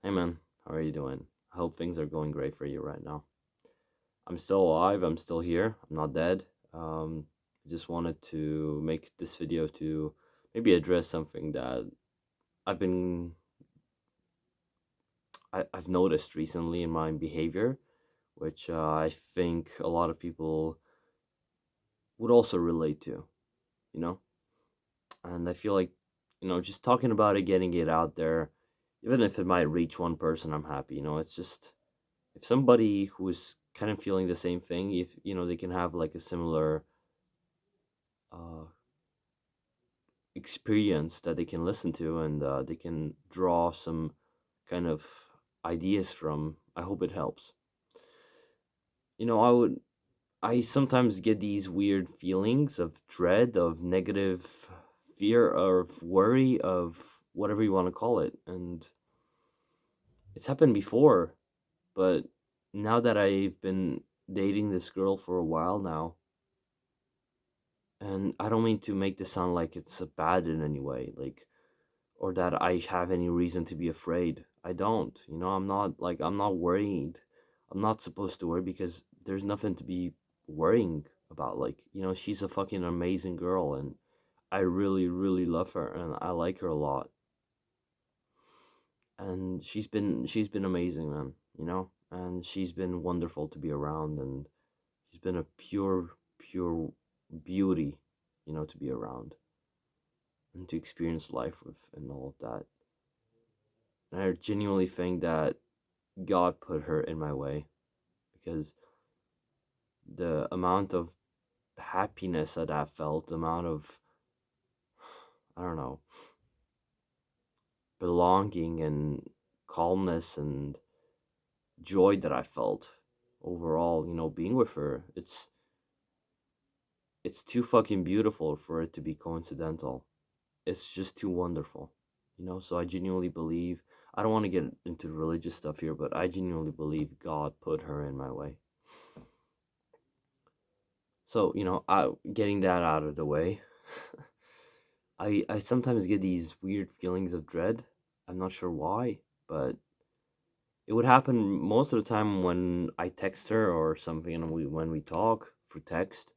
Hey man, how are you doing? I hope things are going great for you right now. I'm still alive, I'm still here, I'm not dead. I just wanted to make this video to maybe address something that I've been I've noticed recently in my behavior, which I think a lot of people would also relate to, you know? And I feel like, just talking about it, getting it out there, even if it might reach one person, I'm happy, it's just if somebody who is kind of feeling the same thing, if they can have like a similar uh experience that they can listen to, and they can draw some kind of ideas from, I hope it helps. I sometimes get these weird feelings of dread, of negative fear, of worry, of whatever you want to call it, and it's happened before. But now that I've been dating this girl for a while now, and I don't mean to make this sound like it's a bad in any way, like, or that I have any reason to be afraid. I don't. I'm not worried. I'm not supposed to worry because there's nothing to be worrying about. Like, she's a fucking amazing girl, and I really, really love her, and I like her a lot. And she's been amazing, man, and she's been wonderful to be around, and she's been a pure beauty, to be around and to experience life with and all of that. And I genuinely think that God put her in my way because the amount of happiness that I felt, the amount of, I don't know, belonging and calmness and joy that I felt overall, being with her, it's too fucking beautiful for it to be coincidental. It's just too wonderful. So I genuinely believe, I don't want to get into religious stuff here, but I genuinely believe God put her in my way. So, getting that out of the way, I sometimes get these weird feelings of dread. I'm not sure why, but it would happen most of the time when I text her or something, and when we talk through text.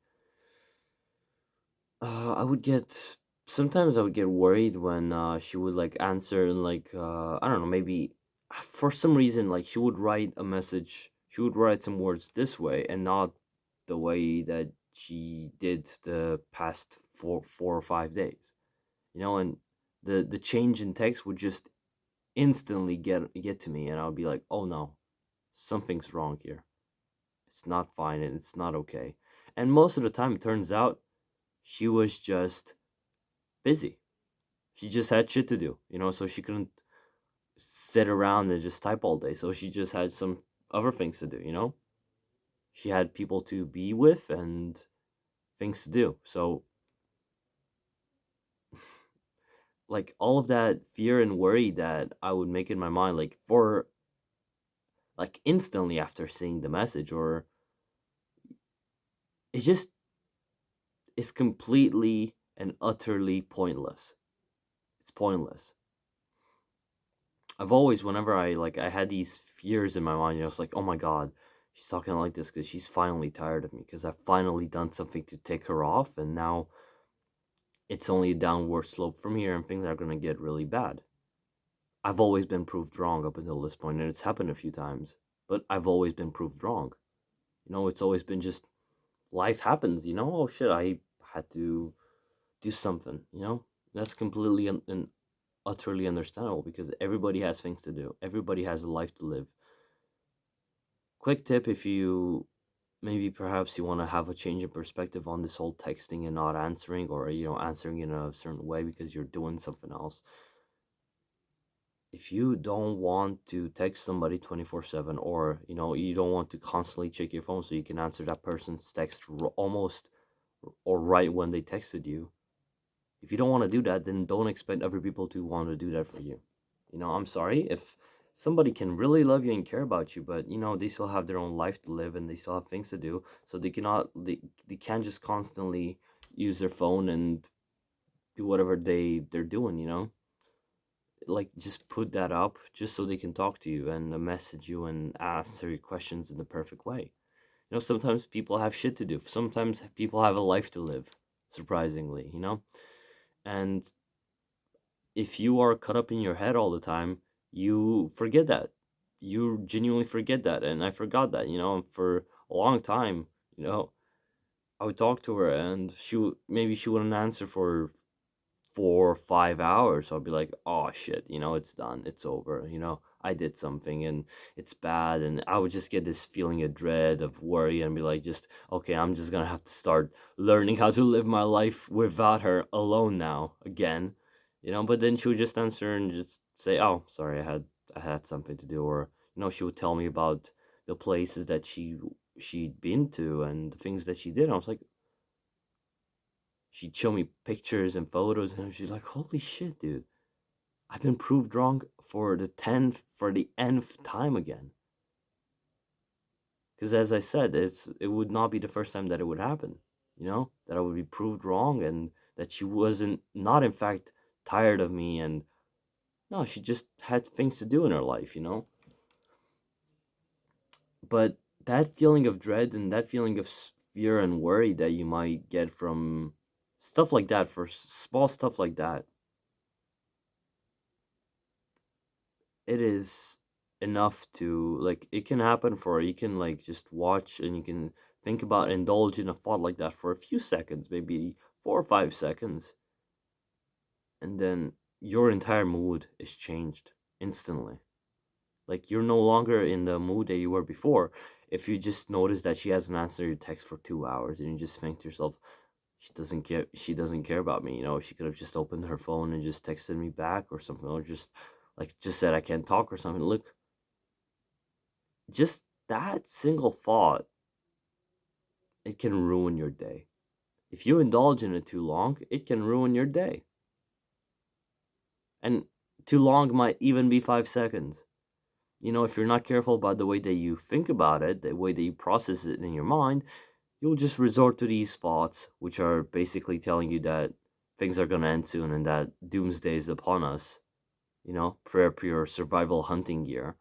I would get sometimes I would get worried when she would like answer, and like I don't know, maybe for some reason, like she would write a message, she would write some words this way and not the way that she did the past 4 or 5 days. And the change in text would just instantly get to me, and I'll be like, oh no, something's wrong here. It's not fine, and it's not okay. And most of the time, it turns out she was just busy. She just had shit to do, so she couldn't sit around and just type all day. So she just had some other things to do. She had people to be with and things to do. So, like, all of that fear and worry that I would make in my mind, like, for like instantly after seeing the message, or it just is completely and utterly pointless. It's pointless. I've always, whenever I had these fears in my mind, it's like, oh my god, she's talking like this because she's finally tired of me, because I've finally done something to take her off, and now it's only a downward slope from here, and things are gonna get really bad. I've always been proved wrong up until this point, and it's happened a few times, but I've always been proved wrong. It's always been just life happens. Oh shit, I had to do something. That's completely and utterly understandable because everybody has things to do. Everybody has a life to live. Quick tip, if you maybe perhaps you want to have a change in perspective on this whole texting and not answering, or answering in a certain way because you're doing something else. If you don't want to text somebody 24/7, or you don't want to constantly check your phone so you can answer that person's text almost or right when they texted you. If you don't want to do that, then don't expect other people to want to do that for you. I'm sorry if somebody can really love you and care about you, but they still have their own life to live, and they still have things to do, so they can't just constantly use their phone and do whatever they're doing. like just put that up just so they can talk to you and message you and answer your questions in the perfect way. You know, sometimes people have shit to do. Sometimes people have a life to live, surprisingly, you know? And if you are caught up in your head all the time, you forget that. You genuinely forget that. And I forgot that, you know, for a long time, you know, I would talk to her and maybe she wouldn't answer for 4 or 5 hours. So I'll be like, oh shit, you know, it's done, it's over, you know, I did something and it's bad. And I would just get this feeling of dread, of worry, and be like, just, okay, I'm just gonna have to start learning how to live my life without her alone now again, you know. But then she would just answer and just say, oh, sorry, I had something to do. Or, you know, she would tell me about the places that she'd been to and the things that she did. I was like, she'd show me pictures and photos, and she's like, "Holy shit, dude! I've been proved wrong for the nth time again." Because as I said, it would not be the first time that it would happen. You know, that I would be proved wrong, and that she wasn't not in fact tired of me, and no, she just had things to do in her life. You know, but that feeling of dread and that feeling of fear and worry that you might get from stuff like that, for small stuff like that, it is enough to, like, it can happen for, you can like just watch and you can think about, indulge in a thought like that for a few seconds, maybe 4 or 5 seconds, and then your entire mood is changed instantly. Like, you're no longer in the mood that you were before. If you just notice that she hasn't answered your text for 2 hours, and you just think to yourself, she doesn't care about me, you know, she could have just opened her phone and just texted me back or something, or just said I can't talk or something. Look, just that single thought, it can ruin your day. If you indulge in it too long, it can ruin your day. And too long might even be 5 seconds. You know, if you're not careful about the way that you think about it, the way that you process it in your mind, you'll just resort to these thoughts, which are basically telling you that things are going to end soon and that doomsday is upon us. You know, prep your survival hunting gear.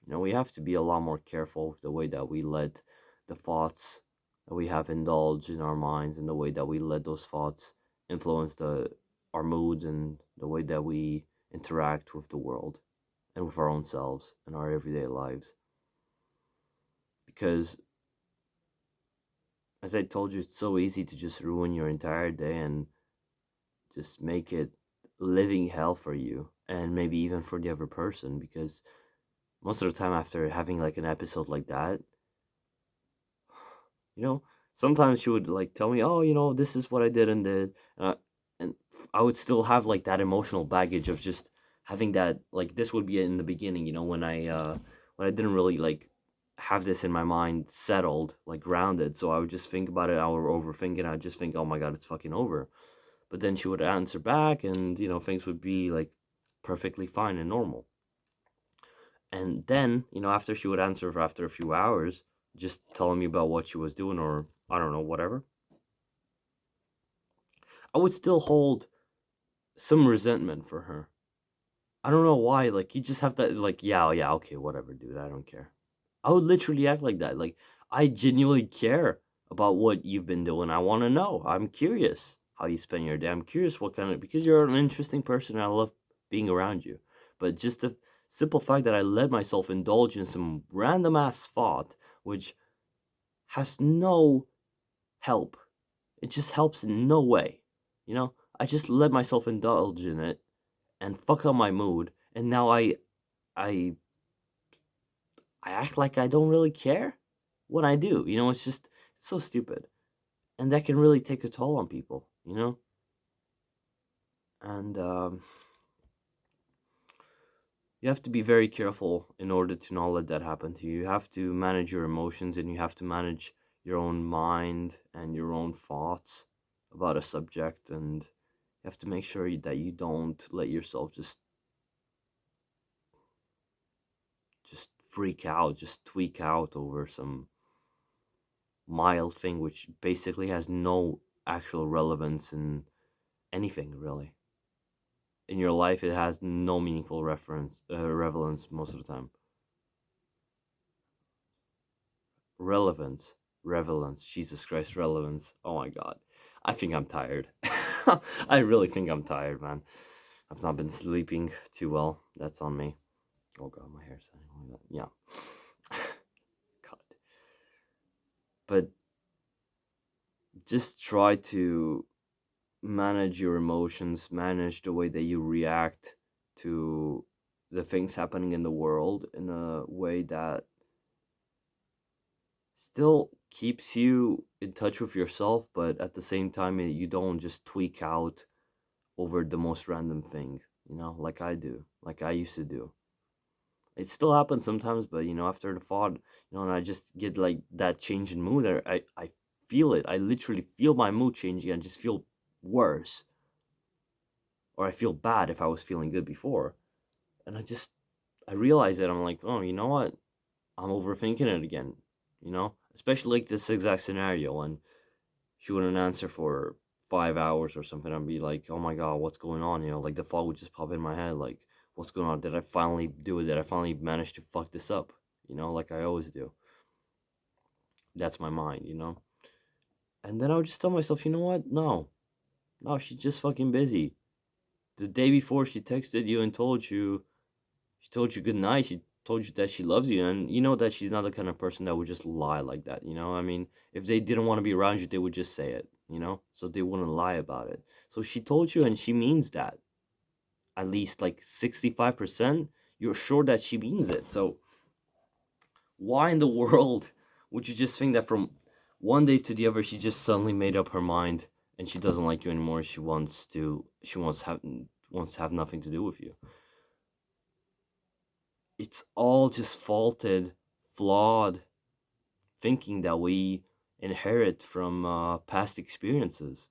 You know, we have to be a lot more careful with the way that we let the thoughts that we have indulged in our minds, and the way that we let those thoughts influence our moods and the way that we interact with the world and with our own selves in our everyday lives. Because, as I told you, it's so easy to just ruin your entire day and just make it living hell for you, and maybe even for the other person. Because most of the time, after having like an episode like that, you know, sometimes she would like tell me, "Oh, you know, this is what I did and did," and I would still have like that emotional baggage of just having that. Like, this would be in the beginning, you know, when I didn't really like have this in my mind settled, like grounded. So I would just think about it. I would overthink it. I'd just think, "Oh my god, it's fucking over." But then she would answer back, and you know, things would be like perfectly fine and normal. And then, you know, after she would answer for after a few hours, just telling me about what she was doing, or I don't know, whatever, I would still hold some resentment for her. I don't know why. Like, you just have that, like, yeah, yeah, okay, whatever, dude. I don't care. I would literally act like that. Like, I genuinely care about what you've been doing. I want to know. I'm curious how you spend your day. I'm curious what kind of, because you're an interesting person and I love being around you. But just the simple fact that I let myself indulge in some random ass thought, which has no help. It just helps in no way. You know, I just let myself indulge in it and fuck up my mood, and now I I act like I don't really care when I do. You know, it's so stupid, and that can really take a toll on people. You know, and you have to be very careful in order to not let that happen to you. You have to manage your emotions, and you have to manage your own mind and your own thoughts about a subject, and you have to make sure that you don't let yourself just freak out, just tweak out over some mild thing which basically has no actual relevance in anything really. In your life, it has no meaningful relevance most of the time. Relevance, relevance. Jesus Christ, relevance. Oh my God, I think I'm tired. I really think I'm tired, man. I've not been sleeping too well. That's on me. Oh God, my hair's starting like that. Yeah. God. But just try to manage your emotions, manage the way that you react to the things happening in the world in a way that still keeps you in touch with yourself, but at the same time, you don't just tweak out over the most random thing, like I do, like I used to do. It still happens sometimes, but after the thought, and I just get like that change in mood. I feel it. I literally feel my mood changing and just feel worse, or I feel bad if I was feeling good before. And I realize that I'm like, oh, you know what? I'm overthinking it again. Especially like this exact scenario when she wouldn't answer for 5 hours or something. I'd be like, oh my God, what's going on? Like the thought would just pop in my head, like, what's going on? Did I finally do it? Did I finally manage to fuck this up? Like I always do. That's my mind. And then I would just tell myself, you know what? No, no, she's just fucking busy. The day before she texted you and she told you good night. She told you that she loves you, and you know that she's not the kind of person that would just lie like that. I mean, if they didn't want to be around you, they would just say it. So they wouldn't lie about it. So she told you, and she means that. At least like 65%, you're sure that she means it. So why in the world would you just think that from one day to the other she just suddenly made up her mind and she doesn't like you anymore? She wants to have nothing to do with you. It's all just faulted, flawed thinking that we inherit from past experiences,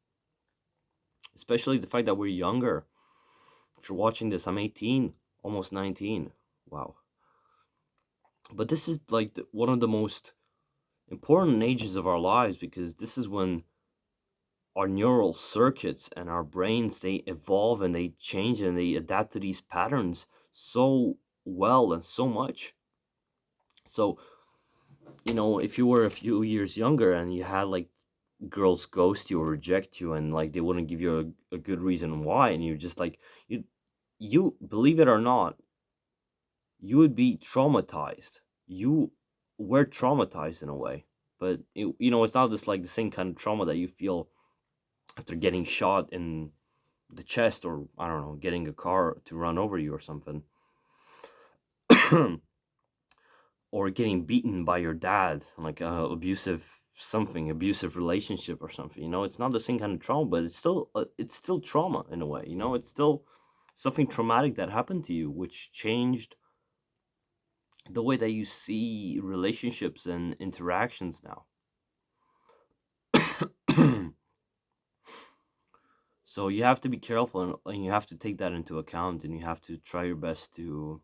especially the fact that we're younger. If you're watching this, I'm 18, almost 19. Wow. But this is like one of the most important ages of our lives, because this is when our neural circuits and our brains, they evolve and they change and they adapt to these patterns so well and so much. So if you were a few years younger and you had like girls ghost you or reject you, and like they wouldn't give you a good reason why, and you're just like, you believe it or not, you would be traumatized. You were traumatized in a way, but it's not just like the same kind of trauma that you feel after getting shot in the chest, or I don't know, getting a car to run over you or something. Or getting beaten by your dad, like abusive relationship or something. It's not the same kind of trauma, but it's still trauma in a way. It's still something traumatic that happened to you, which changed the way that you see relationships and interactions now. So you have to be careful, and you have to take that into account, and you have to try your best to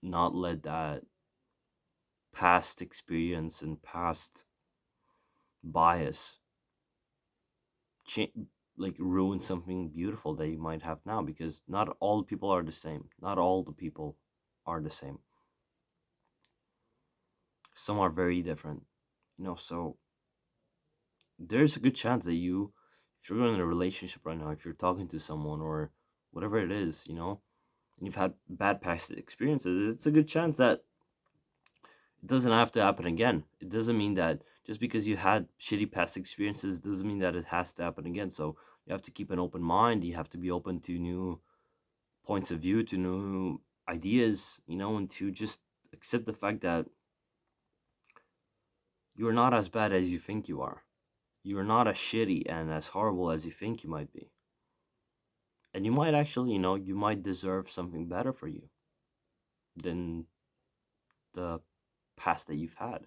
not let that past experience and past bias cha- like ruin something beautiful that you might have now, because not all the people are the same. Not all the people are the same. Some are very different. So there's a good chance that if you're in a relationship right now, if you're talking to someone or whatever it is, and you've had bad past experiences, it's a good chance that it doesn't have to happen again. It doesn't mean that just because you had shitty past experiences doesn't mean that it has to happen again. So you have to keep an open mind. You have to be open to new points of view, to new ideas, and to just accept the fact that you're not as bad as you think you are. You're not as shitty and as horrible as you think you might be. And you might actually, you might deserve something better for you than the past that you've had.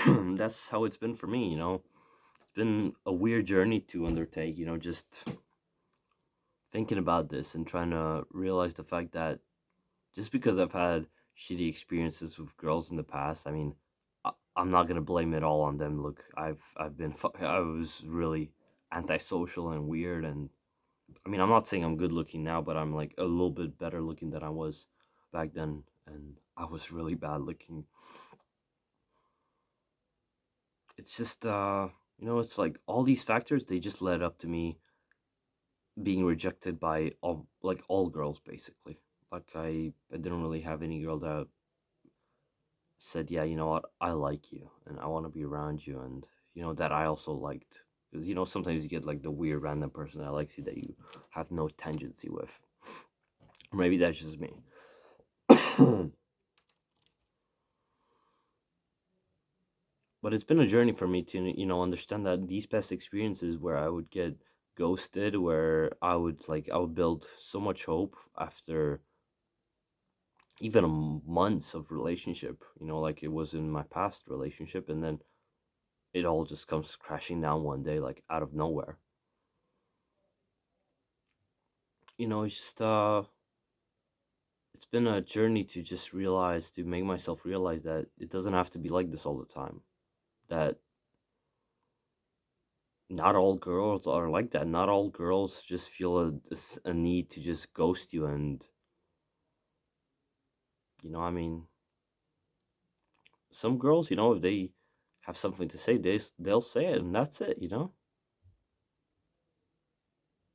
That's how it's been for me. It's been a weird journey to undertake, just thinking about this and trying to realize the fact that just because I've had shitty experiences with girls in the past, I mean, I'm not gonna blame it all on them. Look, I was really antisocial and weird, and I mean, I'm not saying I'm good looking now, but I'm like a little bit better looking than I was back then, and I was really bad looking. It's just it's like all these factors, they just led up to me being rejected by all girls basically. Like I didn't really have any girl that said, "Yeah, you know what? I like you and I want to be around you," and that I also liked. Because sometimes you get like the weird random person that likes you that you have no tangency with. Or maybe that's just me. But it's been a journey for me to understand that these past experiences where I would get ghosted, where I would build so much hope after even months of relationship, like it was in my past relationship, and then it all just comes crashing down one day, like out of nowhere. It's just it's been a journey to just realize, to make myself realize that it doesn't have to be like this all the time. That not all girls are like that. Not all girls just feel a need to just ghost you, and I mean, some girls, if they have something to say, they'll say it, and that's it.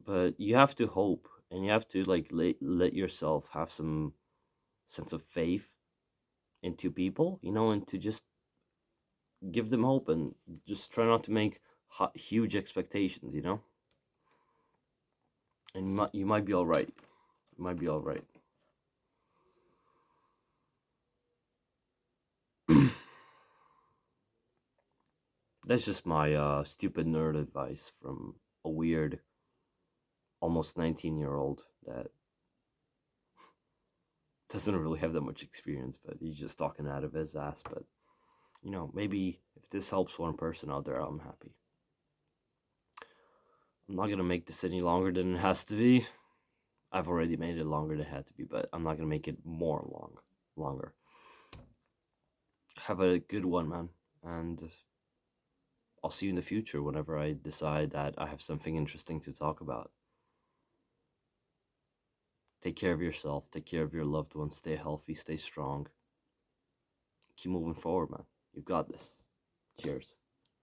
But you have to hope, and you have to like let yourself have some sense of faith into people, and to just give them hope, and just try not to make huge expectations. And you might be all right. You might be all right. That's just my stupid nerd advice from a weird, almost 19-year-old that doesn't really have that much experience, but he's just talking out of his ass. But maybe if this helps one person out there, I'm happy. I'm not gonna make this any longer than it has to be. I've already made it longer than it had to be, but I'm not gonna make it longer. Have a good one, man, and I'll see you in the future whenever I decide that I have something interesting to talk about. Take care of yourself. Take care of your loved ones. Stay healthy. Stay strong. Keep moving forward, man. You've got this. Cheers.